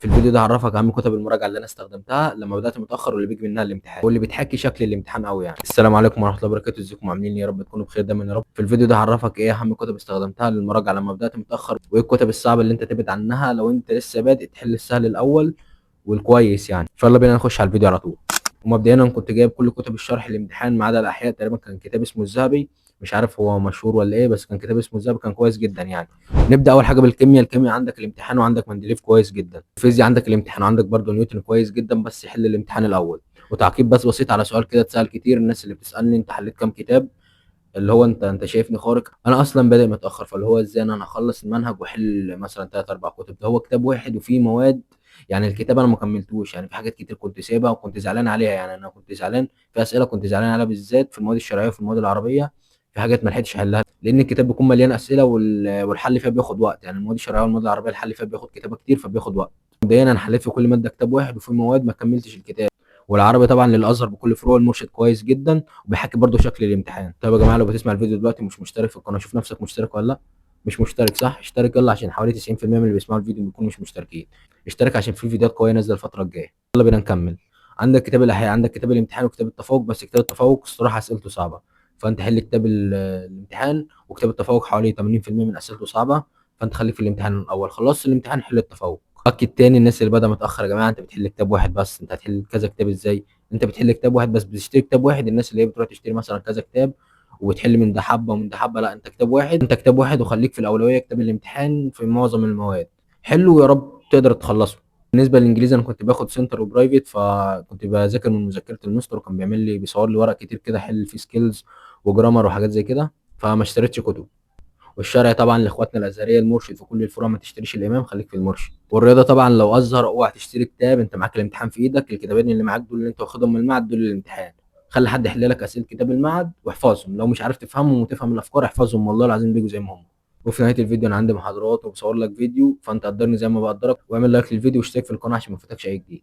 في الفيديو ده هعرفك اهم كتب المراجعه اللي انا استخدمتها لما بدات متاخر واللي بيجي منها الامتحان واللي بتحكي شكل الامتحان قوي يعني. السلام عليكم ورحمه الله وبركاته، ازيكم عاملين إيه؟ يا رب تكونوا بخير دايما يا رب. في الفيديو ده هعرفك ايه اهم كتب استخدمتها للمراجعه لما بدات متاخر، وايه الكتب الصعبه اللي انت تبعد عنها لو انت لسه بادئ، تحل السهل الاول والكويس يعني. فيلا بينا نخش على الفيديو على طول. ومبدئيا انا كنت جايب كل كتب الشرح الامتحان ما عدا الاحياء، تقريبا كان كتاب اسمه الذهبي، مش عارف هو مشهور ولا ايه، بس كان كتاب اسمه الذهبي كان كويس جدا يعني. نبدا اول حاجه بالكيمياء. الكيمياء عندك الامتحان وعندك مندليف كويس جدا. الفيزياء عندك الامتحان وعندك برضه نيوتن كويس جدا، بس حل الامتحان الاول. وتعقيب بس بسيط على سؤال كده اتسال كتير الناس اللي بتسالني انت حليت كام كتاب، اللي هو انت شايفني خارق. انا اصلا بادئ متاخر، فاللي هو ازاي انا هخلص المنهج واحل مثلا 3 4 كتب؟ ده هو كتاب واحد وفيه مواد يعني. الكتاب انا ما كملتوش يعني، في حاجات كتير كنت سايبها وكنت زعلان عليها يعني. انا كنت زعلان في اسئله كنت زعلان عليها بالذات في المواد الشرعيه وفي المواد العربيه. في حاجات ما لحقتش احلها لان الكتاب بيكون مليان اسئله والحل فيها بياخد وقت يعني. المواد الشرعيه والمواد العربيه الحل فيها بياخد كتابه كتير فبياخد وقت. مبدئيا انا حليت في كل ماده كتاب واحد، وفي مواد ما كملتش الكتاب. والعربي طبعا للازهر بكل فروع المرشد كويس جدا، وبيحكي برضه شكل الامتحان. طيب يا جماعه، لو بتسمع الفيديو دلوقتي مش مشترك في القناه، شوف نفسك مشترك ولا لا. مش مشترك صح؟ اشترك يلا، عشان حوالي 90% من اللي بيسمعوا الفيديو بيكونوا مش مشتركين. اشترك عشان في فيديوهات قويه نازله الفتره الجايه. يلا بينا نكمل. عندك كتاب الاحياء، عندك كتاب الامتحان وكتاب التفوق. بس كتاب التفوق الصراحه اسئلته صعبه، فانت حل كتاب الامتحان. وكتاب التفوق حوالي 80% من اسئلته صعبه، فانت خليك في الامتحان الاول. خلصت الامتحان حل التفوق. اكد تاني الناس اللي بدأ متاخر، يا جماعه انت بتحل كتاب واحد بس، انت هتحل كذا كتاب ازاي؟ انت بتحل كتاب واحد بس، بتشتري كتاب واحد. الناس اللي هي بتروح تشتري مثلا كذا كتاب وبتحل من ده حبه ومن ده حبه، لا، انت كتاب واحد. انت كتاب واحد وخليك في الاولويه كتاب الامتحان في معظم المواد. حلو، يا رب تقدر تخلصه. بالنسبه للانجليزي انا كنت باخد سنتر وبرايفت، فكنت بذاكر من مذكره المستر، وكان بيعمل لي بيصور لي ورق كتير كده احل فيه سكيلز وجرامر وحاجات زي كده، فما اشتريتش كتب. والشرع طبعا لاخواتنا الازهريه المرشد في كل الفروع، ما تشتريش الامام، خليك في المرشد. والرياضه طبعا لو ازهر اوعى تشتري كتاب، انت معاك الامتحان في ايدك. الكتابين اللي معاك دول اللي انت واخدهم من المعهد دول الامتحان. خلي حد يحل لك اسئله كتاب المعهد واحفظهم، لو مش عارف تفهمهم وتفهم الافكار احفظهم، والله العظيم بيجوا زي ما هم. وفي نهايه الفيديو انا عندي محاضرات وبصور لك فيديو، فانت قدرني زي ما بقدرك، واعمل لايك للفيديو واشترك في القناه عشان ما يفوتكش اي جديد.